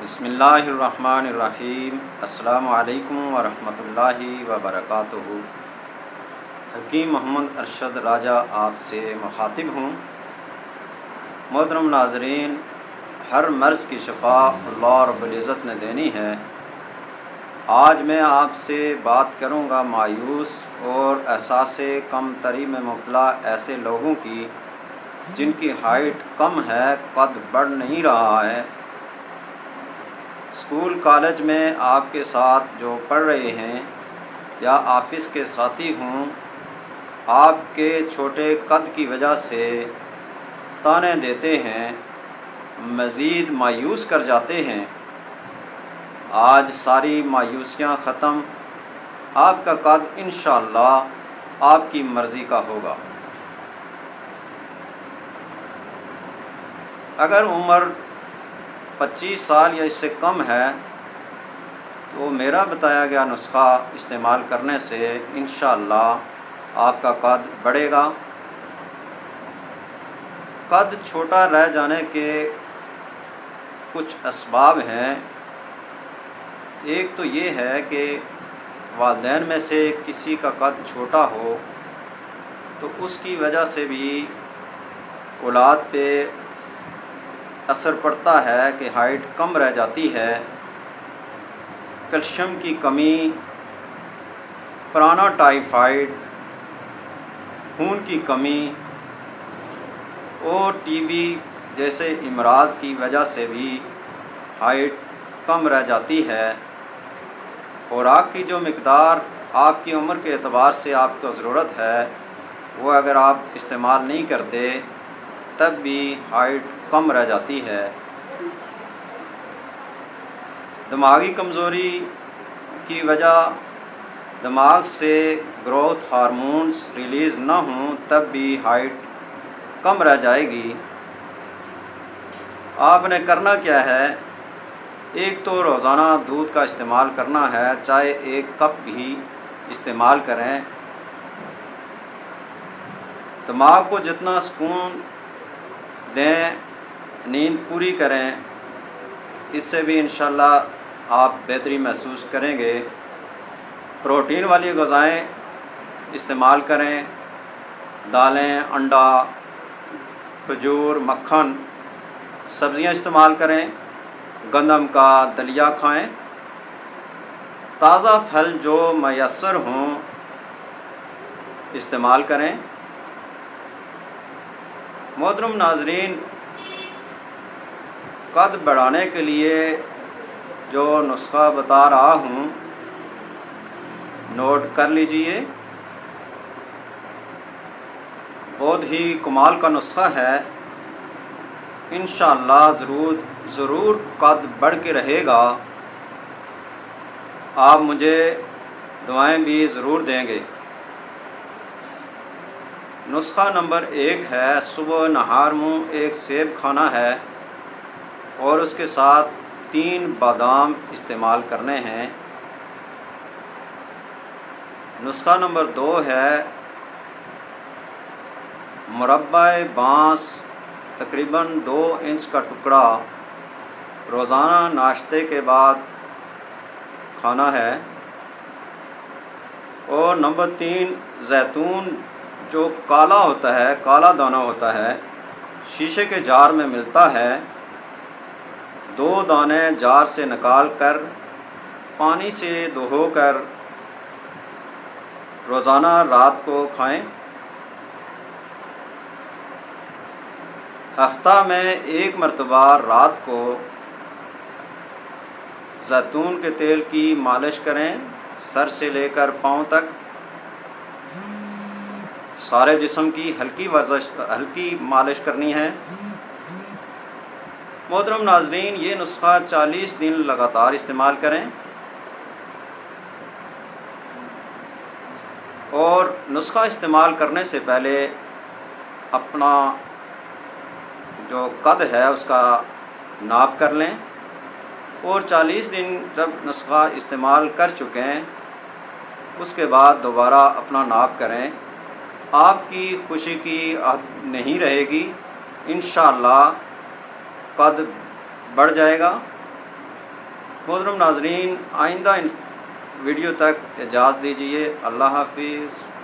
بسم اللہ الرحمن الرحیم۔ السلام علیکم ورحمۃ اللہ وبرکاتہ۔ حکیم محمد ارشد راجہ آپ سے مخاطب ہوں۔ محترم ناظرین، ہر مرض کی شفا اللہ رب العزت نے دینی ہے۔ آج میں آپ سے بات کروں گا مایوس اور احساس کم تری میں مبتلا ایسے لوگوں کی جن کی ہائٹ کم ہے، قد بڑھ نہیں رہا ہے۔ اسکول کالج میں آپ کے ساتھ جو پڑھ رہے ہیں یا آفس کے ساتھی ہوں، آپ کے چھوٹے قد کی وجہ سے طعنے دیتے ہیں، مزید مایوس کر جاتے ہیں۔ آج ساری مایوسیاں ختم، آپ کا قد انشاءاللہ آپ کی مرضی کا ہوگا۔ اگر عمر 25 سال یا اس سے کم ہے تو میرا بتایا گیا نسخہ استعمال کرنے سے انشاءاللہ آپ کا قد بڑھے گا۔ قد چھوٹا رہ جانے کے کچھ اسباب ہیں۔ ایک تو یہ ہے کہ والدین میں سے کسی کا قد چھوٹا ہو تو اس کی وجہ سے بھی اولاد پہ اثر پڑتا ہے کہ ہائٹ کم رہ جاتی ہے۔ کیلشیم کی کمی، پرانا ٹائیفائڈ، خون کی کمی اور ٹی بی جیسے امراض کی وجہ سے بھی ہائٹ کم رہ جاتی ہے۔ خوراک کی جو مقدار آپ کی عمر کے اعتبار سے آپ کو ضرورت ہے، وہ اگر آپ استعمال نہیں کرتے تب بھی ہائٹ کم رہ جاتی ہے۔ دماغی کمزوری کی وجہ دماغ سے گروتھ ہارمونز ریلیز نہ ہوں تب بھی ہائٹ کم رہ جائے گی۔ آپ نے کرنا کیا ہے؟ ایک تو روزانہ دودھ کا استعمال کرنا ہے، چاہے 1 کپ بھی استعمال کریں۔ دماغ کو جتنا سکون دیں، نیند پوری کریں، اس سے بھی انشاءاللہ آپ بہتری محسوس کریں گے۔ پروٹین والی غذائیں استعمال کریں، دالیں، انڈا، کھجور، مکھن، سبزیاں استعمال کریں، گندم کا دلیا کھائیں، تازہ پھل جو میسر ہوں استعمال کریں۔ محترم ناظرین، قد بڑھانے کے لیے جو نسخہ بتا رہا ہوں نوٹ کر لیجئے۔ بہت ہی کمال کا نسخہ ہے، انشاءاللہ ضرور قد بڑھ کے رہے گا۔ آپ مجھے دعائیں بھی ضرور دیں گے۔ نسخہ نمبر 1 ہے، صبح نہار منہ 1 سیب کھانا ہے اور اس کے ساتھ 3 بادام استعمال کرنے ہیں۔ نسخہ نمبر 2 ہے، مربع بانس تقریباً 2 انچ کا ٹکڑا روزانہ ناشتے کے بعد کھانا ہے۔ اور نمبر 3، زیتون جو کالا ہوتا ہے، کالا دانہ ہوتا ہے، شیشے کے جار میں ملتا ہے، 2 دانے جار سے نکال کر پانی سے دھو کر روزانہ رات کو کھائیں۔ ہفتہ میں 1 مرتبہ رات کو زیتون کے تیل کی مالش کریں، سر سے لے کر پاؤں تک، سارے جسم کی ہلکی مالش کرنی ہے۔ محترم ناظرین، یہ نسخہ 40 دن لگاتار استعمال کریں اور نسخہ استعمال کرنے سے پہلے اپنا جو قد ہے اس کا ناپ کر لیں، اور 40 دن جب نسخہ استعمال کر چکیں اس کے بعد دوبارہ اپنا ناپ کریں۔ آپ کی خوشی کی حد نہیں رہے گی، انشاءاللہ قد بڑھ جائے گا۔ محترم ناظرین، آئندہ ویڈیو تک اجازت دیجیے۔ اللہ حافظ۔